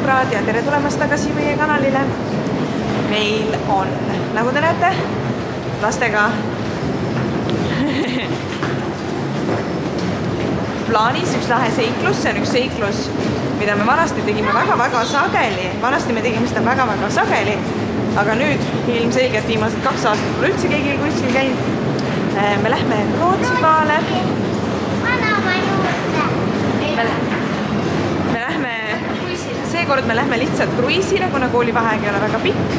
sõbrad ja tere tulemast tagasi meie kanalile. Meil on, nagu te näete, lastega plaanis üks lahe seiklus. See on üks seiklus, mida me vanasti tegime väga-väga sageli. Vanasti me tegime seda väga-väga sageli, aga nüüd ilmselgelt viimased 2 aastat pole üldse keegi kuskil käinud. Me lähme Rootsi maale. Seekord me lähme lihtsalt kruiisile, kuna koolivaheaeg ei ole väga pikk,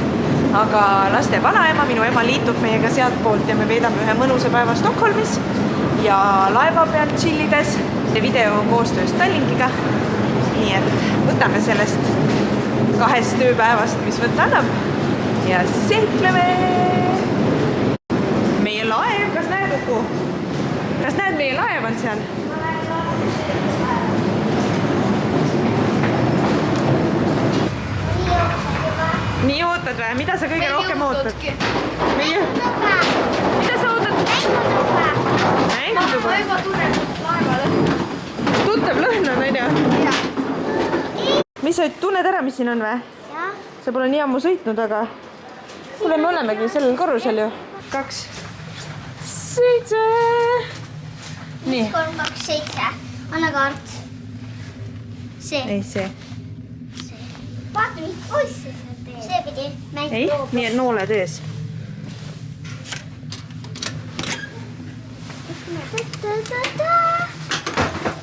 aga laste vanaema, minu ema liitub meiega sealt poolt ja me veedame ühe mõnusa päeva Stockholmis ja laeva peal chillides video koostöös Tallinkiga. Nii et võtame sellest 2 tööpäevast, mis võtta annab ja seikleme. Meie laev, kas näed, Uku? Kas näed, meie laev on seal? Nii ootad või? Mida sa kõige rohkem ootad? Mida sa ootad? Mängutuba. Ma juba tunnen laevale. Tuttav lõhn on, on ju? Mis sa tunned ära, mis siin on või? Sa pole nii ammu sõitnud, aga kuule, me olemegi sellel korrusel ju. 2, 7. Nii. 3, 2, 7. Anna kaart. See. Ei, see. Vaata, mis poisse sa teed. See pidi. Ei, nii et nooled ees.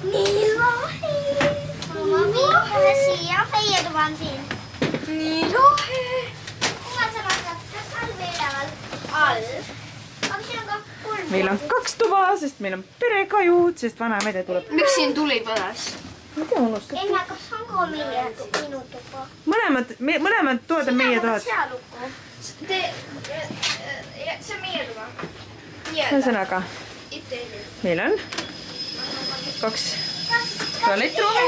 Nii lahe. Ma viin siia. Meie tuba on siin. Nii lahe. Kummad sa maksad? Kas all või üleval? All. Aga siin on ka 3. Meil on 2 tuba, sest meil on perekajud, sest vanaemede tuleb. Miks siin tuli põles? Ma tea, unustad. Emme, kas on ka minu tuba? Mõlemad toad on meie toad. Seal lukku. See on meie tuba. Ühesõnaga, meil on 2 tualettruumi.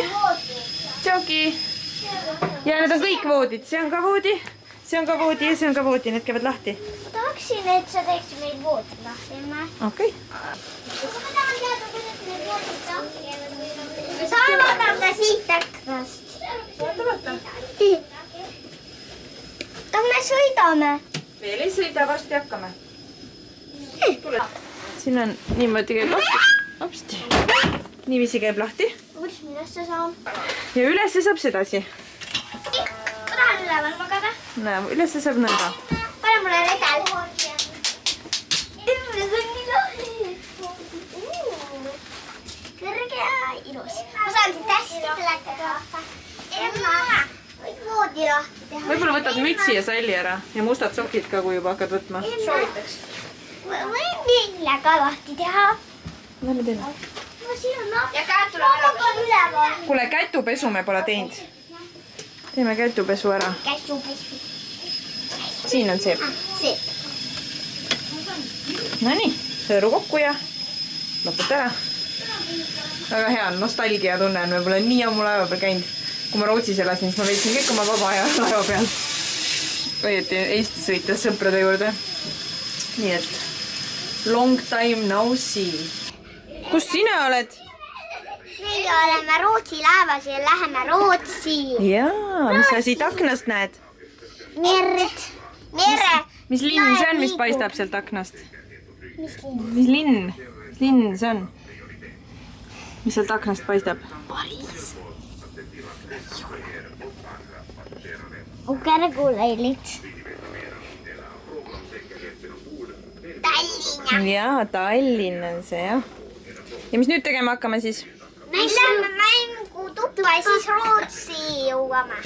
Tšauki. Ja need on kõik voodid. See on ka voodi, see on ka voodi ja see on ka voodi. Need käivad lahti. Ma tahaksin, et sa teeksid meil voodid lahti, emme. Okei. Aga ma tahan teada, kuidas need voodid lahti käivad. Saan vaadata siit aknast. Vaata. Kas me sõidame? Veel ei sõida, varsti hakkame. Siin on niimoodi käib lahti. Apsti. Niiviisi käib lahti. Kuidas me ülesse saan? Ja ülesse saab sedasi. Ma tahan üleval magada. Näe, ülesse saab nõnda. Pane mulle redel. See on nii lahe. Kõrge ja ilus. Ma saan siit hästi telekad vaata. Emma, võid voodi lahti teha. Võib-olla võtad mütsi ja salli ära ja mustad sokid ka, kui juba hakkad võtma. Soovitaks. Võin vilja ka lahti teha. Lähme teeme. No siin on nahk. Ja käed tuleb üleval. Kuule, kätupesu me pole teinud. Teeme kätupesu ära. Kätupesu. Siin on see. See. No nii, sõõru kokku ja lõput ära. Väga hea nostalgia tunne on, me pole nii ammu laeva peal käinud. Kui ma Rootsis elasin, siis ma veetsin kõik oma vaba aja laeva peal. Õieti Eesti sõites sõprade juurde. Nii et long time no see. Kus sina oled? Meie oleme Rootsi laevas ja läheme Rootsi. Jaa, mis sa siit aknast näed? Merd. Mere. Mis linn see on, mis paistab sealt aknast? Mis linn? Mis linn? Mis linn see on? Mis sealt aknast paistab? Pariis. Kõrguleilid. Tallinna. Jaa, Tallinn on see, jah. Ja mis nüüd tegema hakkame siis? Me lähme mängutuppa ja siis Rootsi jõuame.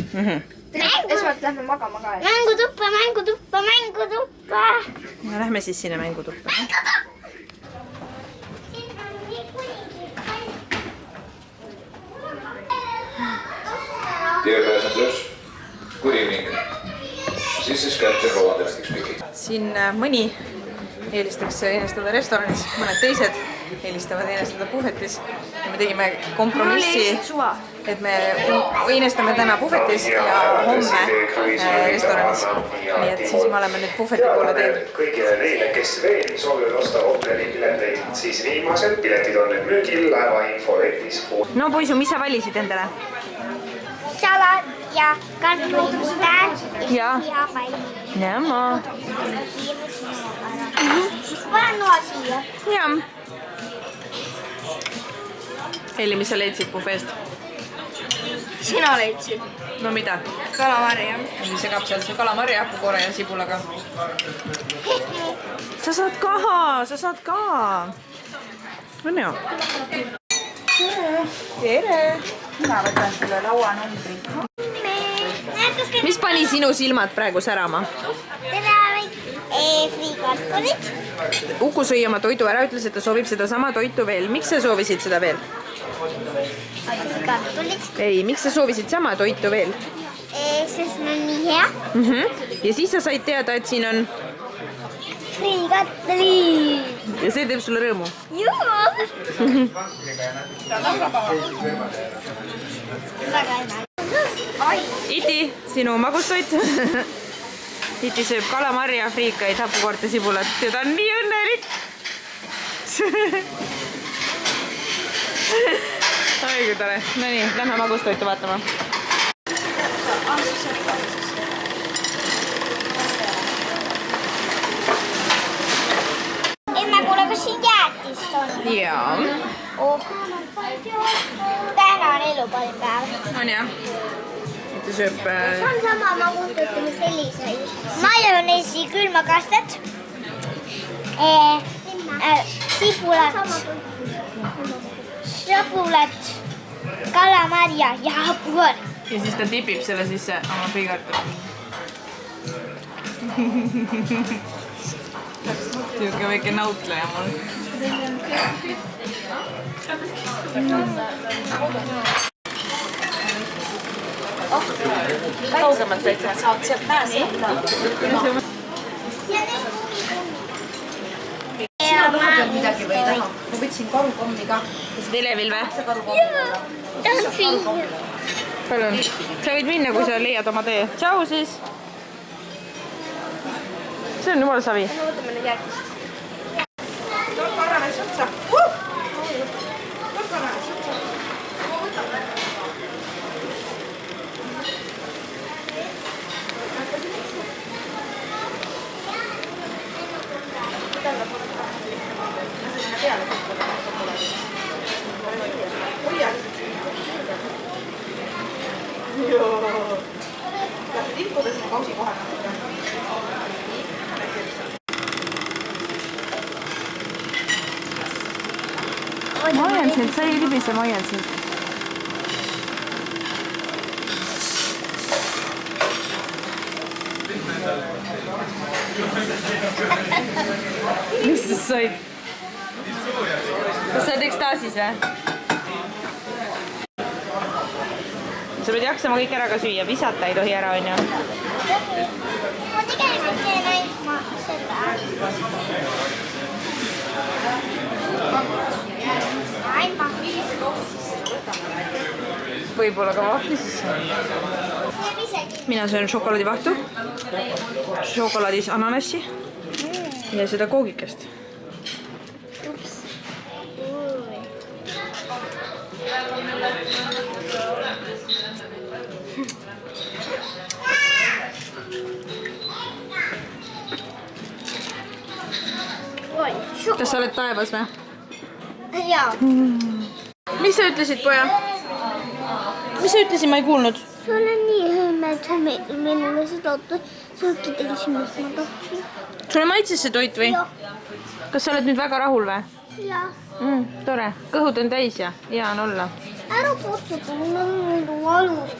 Esmalt lähme magama ka. Mängutuppa. No lähme siis sinna mängutuppa. Dear passengers, good evening. This is Captain Roland Domestic speaking. Siin mõni eelistaks enestada restoranis, mõned teised eelistavad enestada puhvetis. Ja me tegime kompromissi, et me enestame täna puhvetis ja homme restoranis. Nii et siis me oleme nüüd puhveti poole teel. Kõigile neile, kes veel soovivad osta hotellpileteid, siis viimased piletid on müügil laeva infoletis. No poisu, mis sa valisid endale? Salat. ja kartulimutar Ja. ja palju. Jamma. Panen noa siia. Jam. Heli, mis sa leidsid bufeest? Sina leidsid No mida? kalamarja. Mis segab seal see kalamari, hapukoore ja sibulaga? Sa saad ka. On ju? Tere! Mina võtan selle lauanumbri. Natuke Mis pani sinu silmad praegu särama? teravaid friikartulid. Uku sõi oma toidu ära, ütles, et ta soovib sedasama toitu veel. Miks sa soovisid seda veel? Kartulid. Ei, miks sa soovisid sama toitu veel? Sest see on nii hea. Ja siis sa said teada, et siin on... Friikartulid. Ja see teeb sulle rõõmu. Jaa. Väga hea. Iti, sinu magustoit. Iti sööb kalamarja, friikaid, hapukoort ja sibulat ja ta on nii õnnelik. Oi kui tore. No nii, lähme magustoitu vaatama. Emme, kuule, kas siin jäätist on? Jaa. Oh. Täna on eluparim. On jah. Iti sööb... See on sama magustutame selliseid. Majoneesi külmakastet. Sibulat, kalamarja ja hapukoor. Ja siis ta tipib selle sisse oma friikartuli. Siuke väike nautleja mul. Kaugemalt täitsa. Saad sealt pääse. Midagi või ei taha. Ma võtsin karukommi ka. Kas televil või? Palun. Sa võid minna, kui sa leiad oma tee. Tšau siis. See on jumala savi. Ootame nüüd jäätist. Tolko ananas otsa. Tolko ananas otsa. Lase tilkuda sinna kausi kohe. Ma hoian sind, sa ei libise, ma hoian sind. Mis sa said? Kas sa oled ekstaasis või? Sa pead jaksama kõik ära ka süüa, visata ei tohi ära, on ju? Ma tegelikult teen ainult seda. Võib-olla ka vahvli sisse. Mina söön šokolaadivahtu, šokolaadis ananassi ja seda koogikest. Kas sa oled taevas või? Jaa. Mis sa ütlesid, poja? Mis sa ütlesid, ma ei kuulnud? Sul on nii hõõme, et sa minule seda sõlki tegisimist ma tahtsin. Sulle maitses see toit või? Jah. Kas sa oled nüüd väga rahul või? Jah. Tore. Kõhud on täis ja hea on olla. Ära patsuta, mul on muidu valus.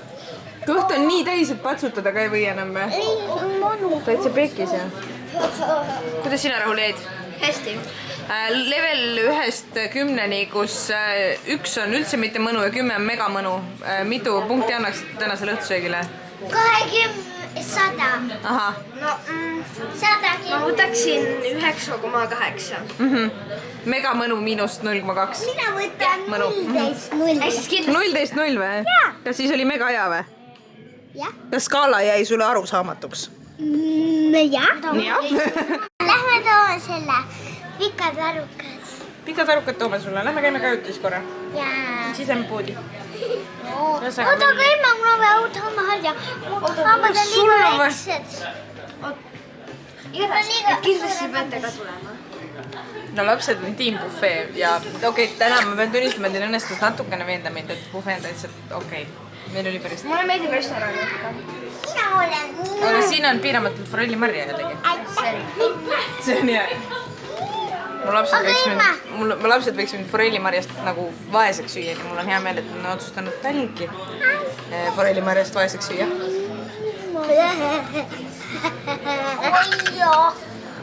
Kõht on nii täis, et patsutada ka ei või enam või? Ei, see on valus. Täitsa pekis ja? Kuidas sina rahul jäid? Hästi. Level 1-10-ni, kus 1 on üldse mitte mõnu ja 10 on mega mõnu. Mitu punkti annaks tänasele õhtusöögile? 100. Ahah. No, 100 ma võtaksin 9,8. Mega mõnu miinust 0,2. Mina võtan Mõnu. 0. 0-0 või? Kas siis oli mega hea või? Jah. Kas skaala jäi sulle arusaamatuks? Jah. Jah. Lähme toome selle pikad varrukad. Pikad arukad toome sulle. Lähme käime ka jutis korra. Jaa. Siis lähme poodi. oota, aga emme, mul on vaja uut hambaharja. Hambad on liiga väiksed. igatahes, kindlasti peate ka tulema. No lapsed on tiimbufee ja okei, täna ma pean tunnistama, et teil õnnestus natukene veenda mind, et bufee on täitsa okei. Meil oli päris... Mulle meeldib restoran ikka. Mina olen. Aga siin on piiramatult forellimarja jällegi. See on hea. Mu lapsed võiks mind forellimarjast nagu vaeseks süüa, ja mul on hea meel, et on otsustanud Tallinkki forellimarjast vaeseks süüa.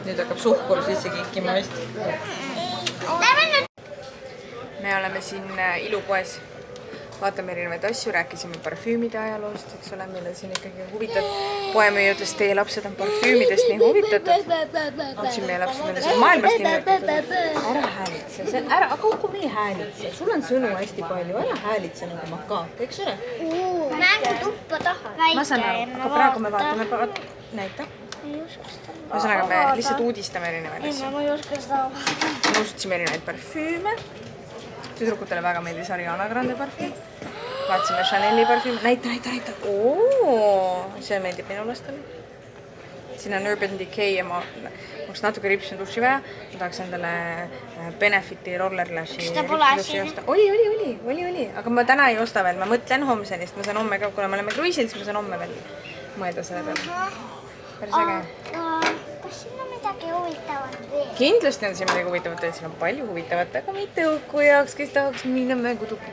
Nüüd hakkab suhkur sisse kinkima vist. Me oleme siin ilupoes. Vaatame erinevaid asju, rääkisime parfüümide ajaloost, eks ole, meil on siin ikkagi huvitatud. Poemüüja ütles, teie lapsed on parfüümidest nii huvitatud. Otsin meie lapsed meile siin maailmast nii huvitatud. Ära häälitse, aga kuhu me ei häälitse? Sul on sõnu hästi palju, ära häälitse nagu makaat, eks ole? Mängutuppa tahad. Ma saan aru, aga praegu me vaatame, näita. Ühesõnaga, me lihtsalt uudistame erinevaid asju. Ma ei oska seda. Me uustasime erinevaid parfüüme. Tüdrukutele väga meeldis Ariana Grande parfüüm. Vaatasime Chanel'i parfüüm. Näita. Ooo, see meeldib minu lastele. Siin on Urban Decay ja ma oleks natuke ripsinud duši vaja. Ma tahaks endale Benefiti Roller Lashi. Kas ta pole asi? Oli. Aga ma täna ei osta veel. Ma mõtlen homseni, sest ma saan homme ka, kuna me oleme kruisil, siis ma saan homme veel mõelda selle peale. Päris äge. Kas siin on midagi huvitavat veel? Kindlasti on siin midagi huvitavat, et siin on palju huvitavat, aga mitte õhku jaoks, kes tahaks minna mängutuppa.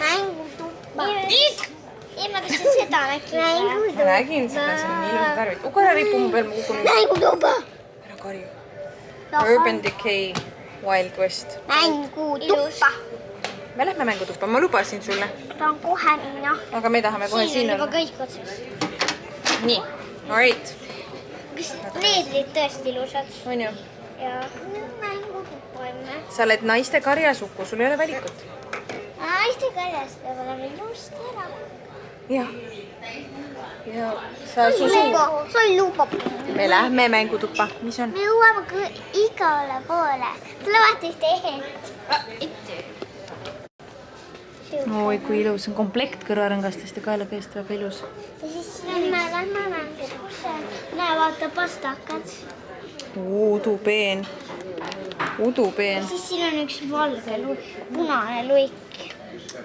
Mängutuppa. Emme, kas sa seda nägid? Ma nägin seda, see on ilus tarvit. Ära ripu mu peal, ma kukun nüüd. Mängutuppa. Ära karju. Urban Decay Wild West. Mängutuppa. Me lähme mängutuppa, ma lubasin sulle. Ta on kohe minna. Aga me tahame kohe siin Siin on juba olla. kõik otsas. Nii, alright. Kas need olid tõesti ilusad? On ju? Ja mängutuppa emme. Sa oled naiste karjasukku, sul ei ole valikut. Naiste karjas peab olema ilust ära. Jah. Ja sa susu. Sul lubab. Me lähme mängutuppa. Mis on? Me jõuame igale poole. Tule vaata ühte ehet. Oi, kui ilus. See on komplekt kõrvarõngastest ja kaelakeest, väga ilus. Ja siis me lähme mängutuppa. Näe, vaata pastakad. Udupeen. Siis siin on üks valge, punane luik.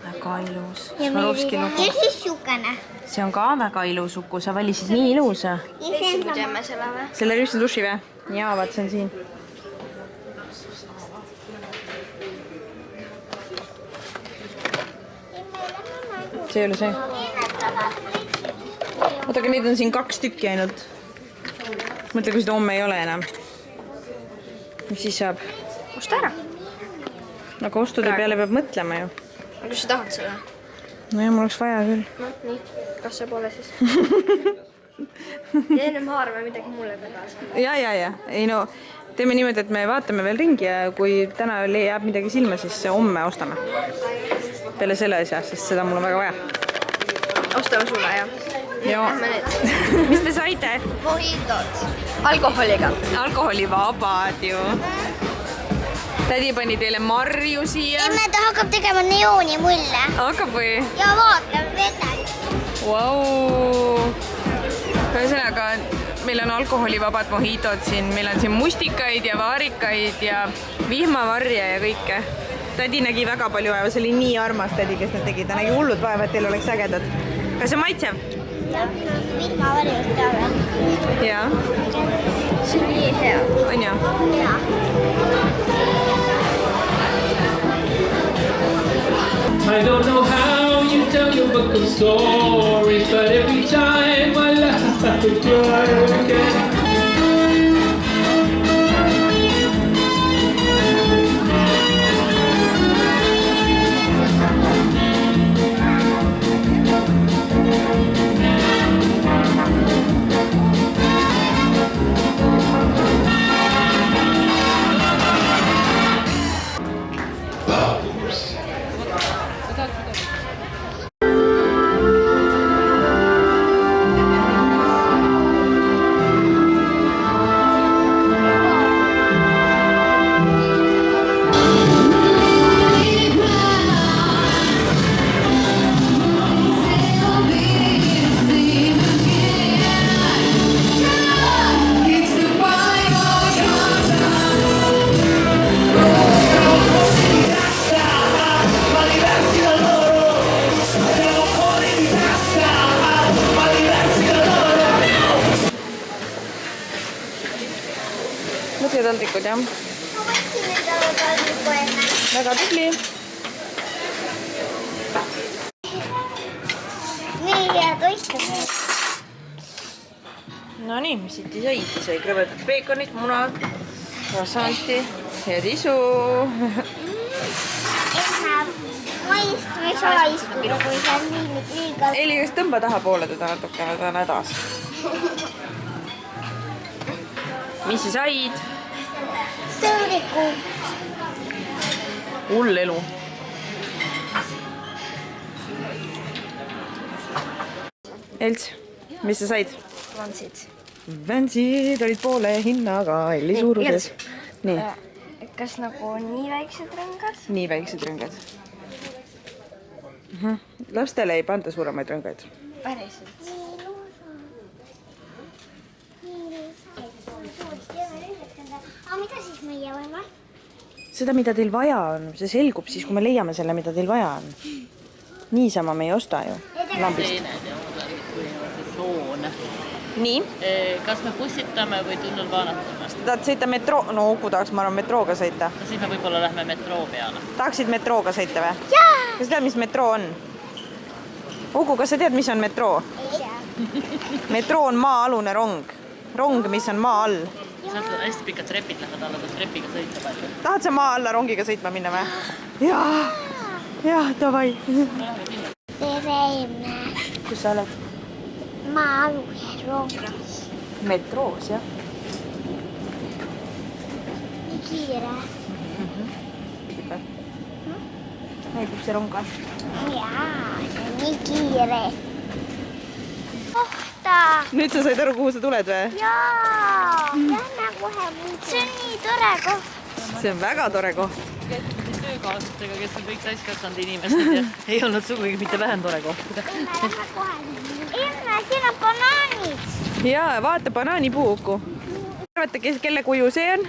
Väga ilus. Ja Swarovski lugu. siis sukene. See on ka väga ilus uku. Sa valisid nii ilusa. Teised teeme selle või? Selle rüüstin duši või? Jaa, vaat see on siin. See ei ole see. Oota, aga neid on siin 2 tükki ainult. Mõtle, kui seda homme ei ole enam. Mis siis saab? Osta ära. Aga ostude peale peab mõtlema ju. Aga kas sa tahad seda? No ja mul oleks vaja küll. No nii, kas see pole siis? Ja ennem haarame midagi mulle ka kaasa. Ja. Ei no, teeme niimoodi, et me vaatame veel ringi ja kui täna jääb midagi silma, siis homme ostame. Peale selle asja, sest seda mul on väga vaja. Ostame sulle, jah? Joo. Lähme need. Mis te saite? Mojitot. Alkoholiga. Alkoholivabad ju. Tädi pani teile marju siia. Emme, ta hakkab tegema neoonimulle. Hakkab või? Ja vaata, vedel. Vau. Ühesõnaga, meil on alkoholivabad mojitod siin. Meil on siin mustikaid ja vaarikaid ja vihmavarje ja kõike. Tädi nägi väga palju vaeva. See oli nii armas tädi, kes nad tegi. Ta nägi hullud vaeva, et teil oleks ägedad. Kas see maitsev? Ja, vihmavarjust teavad. Jaa. See on nii hea. On ju? Ja. I don't know how you tell your book of stories, but every time I laugh, I cry again. väga tubli. Nii ja toistada. No nii, mis siit sai? Sai krõbedat peekonit, muna, croissanti ja tisu. Ma ei saa istuda, kui see on nii liiga. Eeli, kas tõmba tahapoole teda natuke, ta on hädas. Mis sa said? Sõõrikud. Hull elu. Elts, mis sa said? Vansid. Vänsid olid poole hinnaga Elli suuruses. Nii, Kas nagu nii väiksed rõngad? nii väiksed rõngad. Lastele ei panda suuremaid rõngaid. Päriselt. Aga mida siis meie võime? Seda, mida teil vaja on, see selgub siis, kui me leiame selle, mida teil vaja on. Niisama me ei osta ju lambist. Nii, Kas me bussitame või tunnel vaanatame? tahad sõita metroo? No Uku tahaks, ma arvan, metrooga sõita. No siis me võib-olla lähme metroo peale. Tahaksid metrooga sõita või? Kas sa tead, mis metroo on? Uku, kas sa tead, mis on metroo? Metroo on maa-alune rong. Rong, mis on maa all. Sealt on hästi pikad trepid lähevad alla, kus trepiga sõita palju. Tahad sa maa alla rongiga sõitma minna või? Jah, davai. Tere, Kus sa oled? maa-alune rongis. Metroos, jah. Nii kiire. Näib, kus see rong on. Jaa, see on nii kiire. Kohta. Nüüd sa said aru, kuhu sa tuled või? Jaa, lähme kohe muidu. See on nii tore koht. See on väga tore koht. Töökaaslastega, kes on kõik täiskasvanud inimesed ja ei olnud sugugi mitte vähem tore koht. Lähme kohe. Emme, siin on banaanid. Jaa, vaata banaanipuu, Uku. Arvata, kelle kuju see on?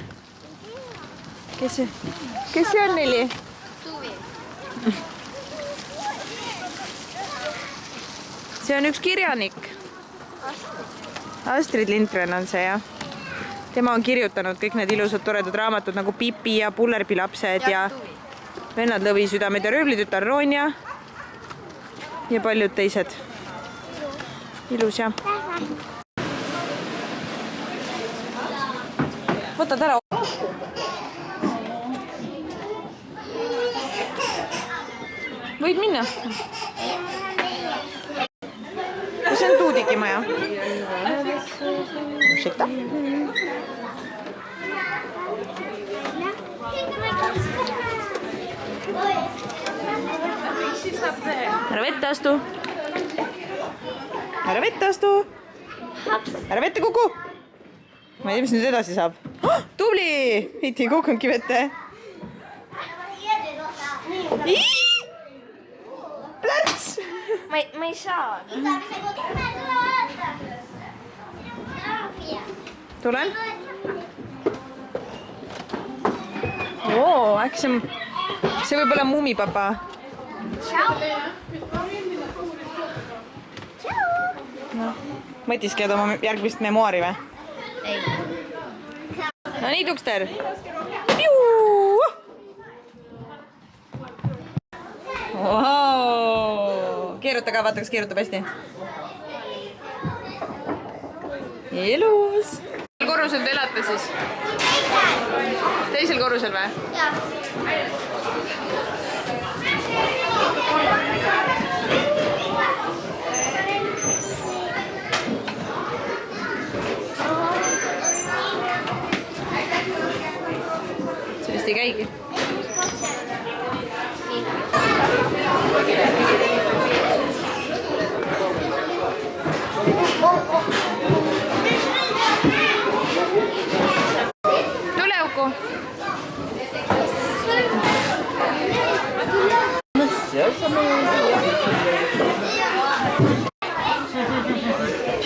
Kes see on, Neli? See on üks kirjanik. Astrid Lindgren on see, jah. Tema on kirjutanud kõik need ilusad toredad raamatud nagu Pipi ja Pullerbi lapsed ja Vennad Lõvisüdamed ja Röövlitütar Ronja ja paljud teised. Ilus, jah. Võtad ära. Võid minna. Kus on Tuudikimaja? Ursäkta. Ära vette astu. Ära vette astu. Ära vette kuku. Ma ei tea, mis nüüd edasi saab. Tubli! Heiti ei kukkunudki vette. Plärts! Ma ei saa. Tulen. Oo, äkki see võib olla Muumipapa. No, mõtisked oma järgmist memoari või? Ei. No nii, Tukster. Wow. Keeruta ka, vaata, kas keerutab hästi. Ilus. Korrusel te elate siis? Teisel korrusel või? Jaa. Sellest ei käigi. Tule, Uku.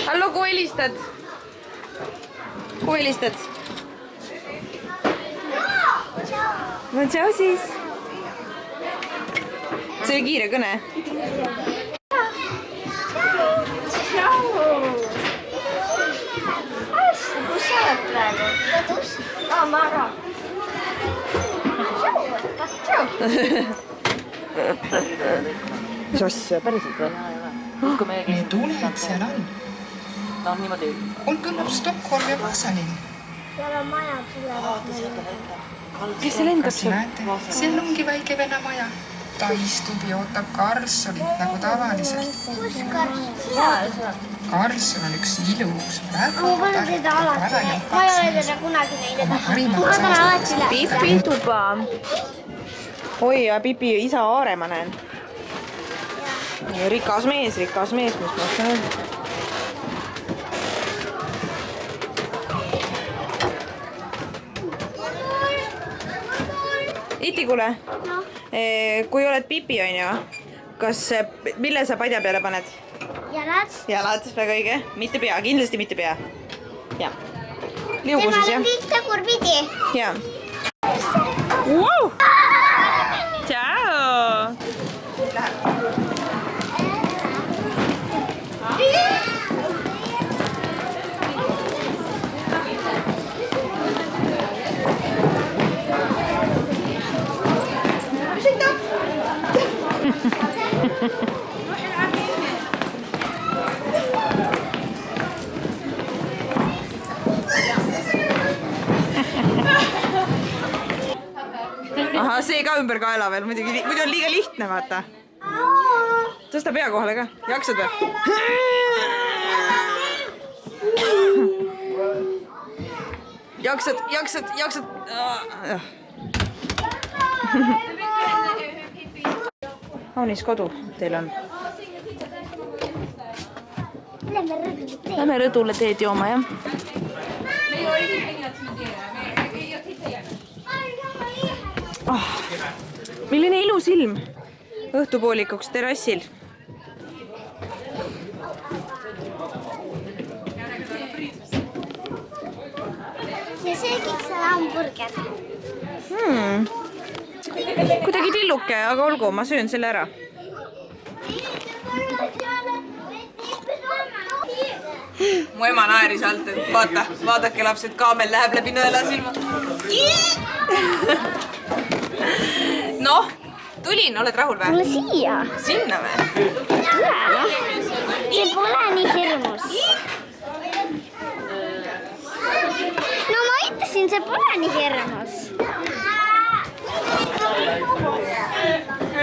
Hallo, kuhu helistad? Kuhu helistad? No tšau siis. See oli kiire kõne. Kus sa oled praegu? Kodus. Aa, ma ära. Tšau. mis asja, päriselt või? Kui meiegi Tuled seal on. no niimoodi. On kõnnab Stockholm ja Vasalinn. Seal on maja tulevad meil. Kes see lendab Kas näete? Seal ongi väike vene maja. Ta istub ja ootab Karlssonit nagu tavaliselt. Kus Karlsson? Karlsson on üks ilus, väga Ma panen teda alati. Ma ei ole teda kunagi näinud. Ma panen alati üle. Pipi tuba. Oi, ja Pipi isa Aare ma näen. Rikas mees, mis ma oskan öelda. Iti, kuule, kui oled Pipi, on ju, mille sa padja peale paned? Jalad. Jalad, väga õige. Mitte pea, kindlasti mitte pea. Ja. Liugu Temal siis, jah? on kõik tagurpidi. Ja. Wow! Ciao! Ahah, see ka ümber kaela veel, muidu on liiga lihtne, vaata. Tõsta pea kohale ka, jaksad või? Jaksad. Kaunis kodu teil on. Lähme rõdule teed jooma, jah? Oh, milline ilus ilm õhtupoolikuks terrassil. Ja seegi see hamburger. Kuidagi tilluke, aga olgu, ma söön selle ära. Mu ema naeris alt, et vaadake lapsed, kaamel läheb läbi nõela silma. Noh, tulin, oled rahul või? Tule siia. Sinna või? Tule. See pole nii hirmus. No ma ütlesin, see pole nii hirmus.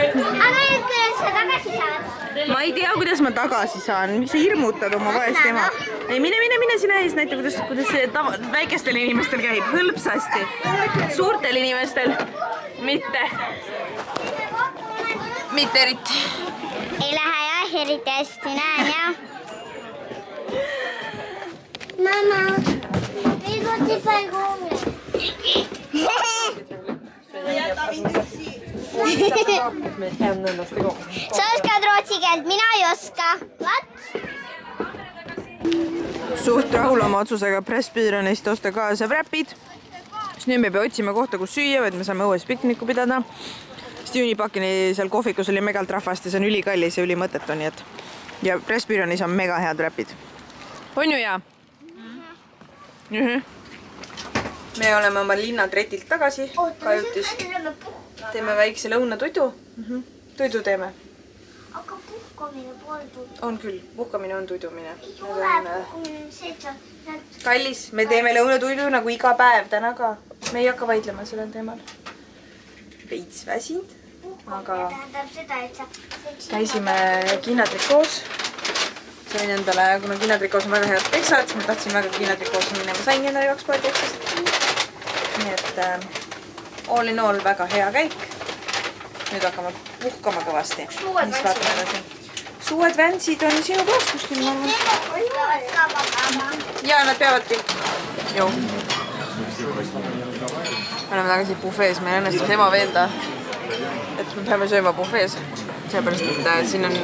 Aga nüüd, kuidas sa tagasi saad? Ma ei tea, kuidas ma tagasi saan. Miks sa hirmutad oma vaest ema? Ei, mine sina ees, näita, kuidas see väikestel inimestel käib. Hõlpsasti. Suurtel inimestel mitte. Mitte eriti. Ei lähe jah, eriti hästi, näen jah. Mama, meil võtib praegu homme. Sa oskad rootsi keelt, mina ei oska. Suht rahul oma otsusega Pressbyronist osta kaasa wrapid. Sest nüüd me pea otsima kohta, kus süüa, vaid me saame õues pikniku pidada. Sest Unipakini seal kohvikus oli megalt rahvast ja see on ülikallis ja ülimõtetu, nii et. Ja Pressbyronis on mega head wrapid. On ju, jaa? Me oleme oma linnatretilt tagasi, kajutis. Teeme väikse lõunatuidu. Tuidu teeme. Aga puhkamine pool tudu. On küll, puhkamine on tuidumine. Ei ole puhkamine on see, et sa näed. Kallis, me teeme lõunatuidu nagu iga päev täna ka. Me ei hakka vaidlema sellel teemal. Veits väsinud, aga Tähendab seda, et sa... käisime kinatrikoos. Sain endale, kuna kinatrikoos on väga head teksad, siis ma tahtsin väga kinatrikoos minema. Sain endale 2 pool teksast. Nii et all in all väga hea käik. Nüüd hakkame puhkama kõvasti. Suued vänsid on sinu koos kuskil, ma arvan. Jaa, nad peavadki. Joo. Me oleme tagasi bufees, meil õnnestus ema veenda, et me peame sööma bufees. Sellepärast, et siin on,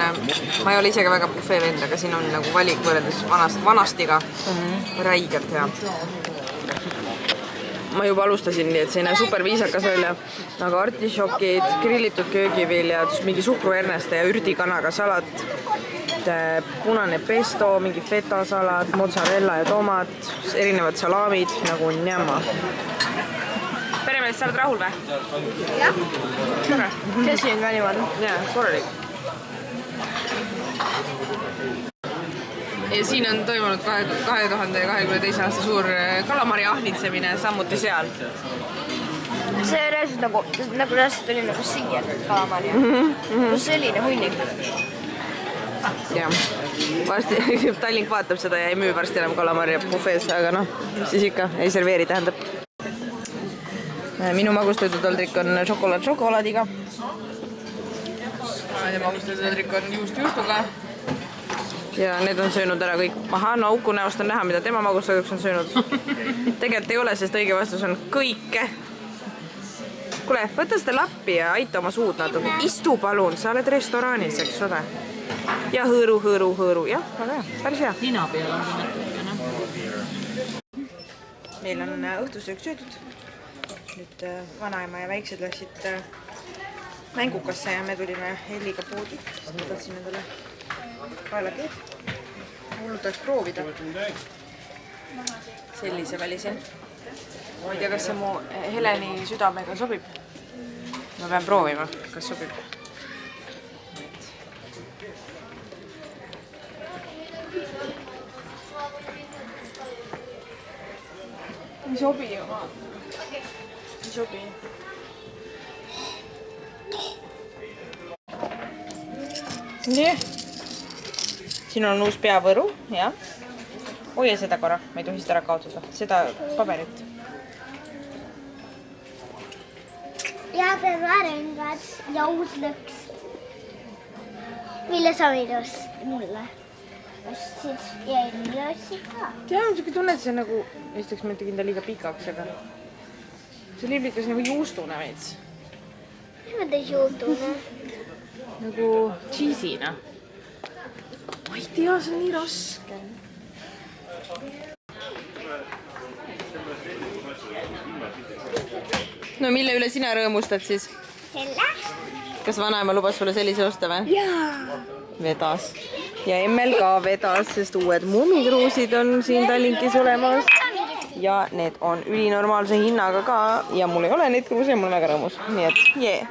ma ei ole ise ka väga bufee vend, aga siin on nagu valik võrreldes vanastiga räigelt hea. Ma juba alustasin nii, et see ei näe super viisakas välja, aga artišokid, grillitud köögiviljad, mingi suhkruerneste ja ürdikanaga salat, punane pesto, mingi fetasalat, mozzarella ja tomat, erinevad salamid nagu njama. Pere meelest sa oled rahul või? Jah. Korra. Käsi on ka niimoodi. Jaa, korralik. Ja siin on toimunud 2022. aasta suur kalamari ahnitsemine samuti seal. See reaalselt nagu reaalselt oli nagu siia kalamari. Kus selline hunnik. Jah. Varsti Tallink vaatab seda ja ei müü varsti enam kalamari bufees, aga noh, siis ikka ei serveeri, tähendab. Minu magustoidutaldrik on šokolaadiga. Ja magustoidutaldrik on juustuga. Ja need on söönud ära kõik. Aha, no Uku näost on näha, mida tema magustoiduks on söönud. Tegelikult ei ole, sest õige vastus on kõike. Kuule, võta seda lappi ja aita oma suud natuke. Istu palun, sa oled restoraanis, eks ole. Ja hõõru. Jah, väga hea, päris hea. Nina peal on natukene. Meil on õhtusöök söödud. Nüüd vanaema ja väiksed läksid mängukasse ja me tulime Helliga poodi. Siis ma tahtsin endale kaelakeed. Hullud tahaks proovida. Sellise välisin. Ma ei tea, kas see mu Heleni südamega sobib. Ma pean proovima, kas sobib. Ei sobi ju. Ei sobi. Nii. Siin on uus peavõru, jah. Hoia seda korra, ma ei tohi seda ära kaotada. Seda paberit. Ja bewaringad joudleks. Mille sa võidus mulle? Ostsid ja Elli ostsid ka. Tean, siuke tunne, et see on nagu, esiteks ma tegin ta liiga pikaks, aga see liblikas nagu juustune veits. Mida ta juudune? Nagu cheese'ina. Ma ei tea, see on nii raske. No mille üle sina rõõmustad siis? Selle? Kas vanaema lubas sulle sellise osta või? Jaa. Vedas. Ja Emmel ka vedas, sest uued muumikruusid on siin Tallinkis olemas. Ja need on ülinormaalse hinnaga ka. Ja mul ei ole neid kruuse ja mul on väga rõõmus. Nii et, jee.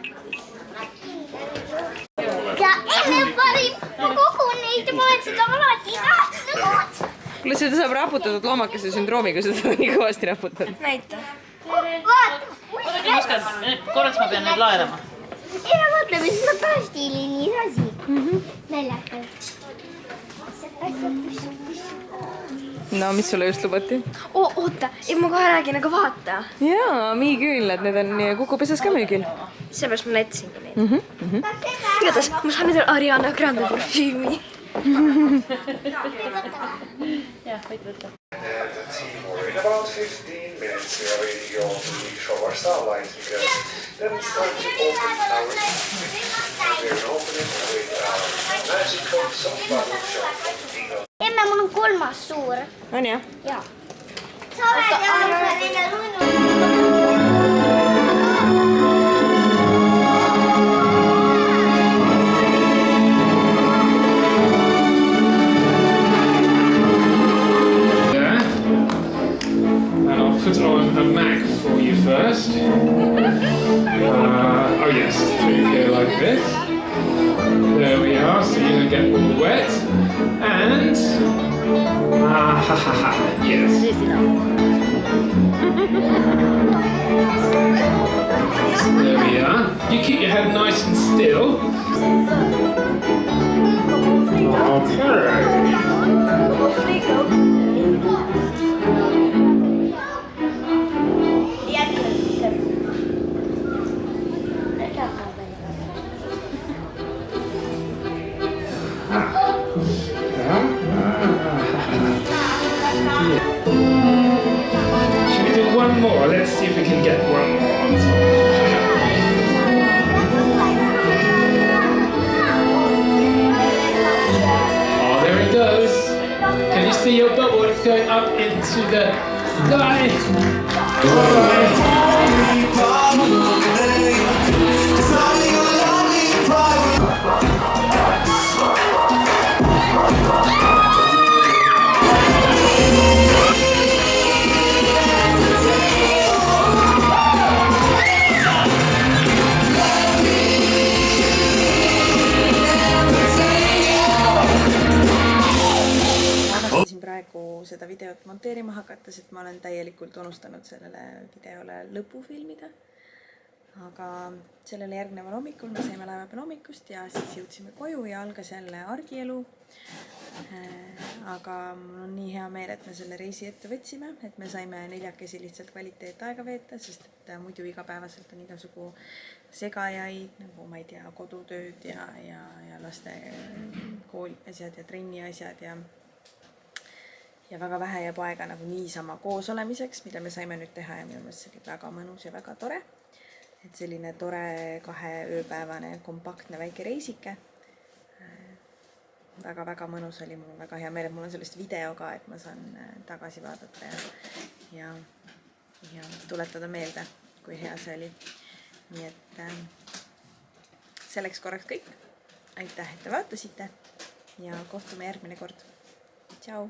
Ja enne parim kogu neid ja ma olen seda alati tahtnud. Kuule, seda saab raputatud loomakese sündroomiga, seda nii kõvasti raputad. Näita. Vaata. Korraks ma pean neid laerama. Ei ma mõtleme, siis ma tahan stiili nii asi. Naljakalt. No, mis sulle just lubati? Oota, ma kohe räägin, aga vaata. Jaa, miiküünlad, need on Kukupesas ka müügil. Sellepärast ma näitasingi neid. Igatahes, ma saan nüüd Ariana Grande parfüümi. Jah, võid võtta. In about 15 minutes, we are ready to go to the show our starlight because then it's time to open our we're opening with magical soft bottle shop from Vigo. Emme, mul on kolmas suur. On jah? Jaa. Sa oled jalgpallile lunnud. Put on a Mac for you first. Oh yes, through here like this. There we are, so you don't get all wet. And yes. There we are. You keep your head nice and still. Okay. Should we do one more? Let's see if we can get one more on top. Oh, there it goes. Can you see your bubble? It's going up into the sky. videot monteerima hakata, sest ma olen täielikult unustanud sellele videole lõpu filmida. Aga sellele järgneval hommikul me saime laeva peal hommikust ja siis jõudsime koju ja algas jälle argielu. Aga mul on nii hea meel, et me selle reisi ette võtsime, et me saime 4 lihtsalt kvaliteetaega veeta, sest et muidu igapäevaselt on igasugu segajaid, nagu ma ei tea, kodutööd ja laste kooli asjad ja trenni asjad ja väga vähe jääb aega nagu niisama koos olemiseks, mida me saime nüüd teha ja minu meelest see oli väga mõnus ja väga tore. Et selline tore 2 ööpäevane kompaktne väike reisike. Väga-väga mõnus oli, mul on väga hea meel, et mul on sellest video ka, et ma saan tagasi vaadata ja tuletada meelde, kui hea see oli. Nii et selleks korraks kõik. Aitäh, et te vaatasite ja kohtume järgmine kord. Tšau!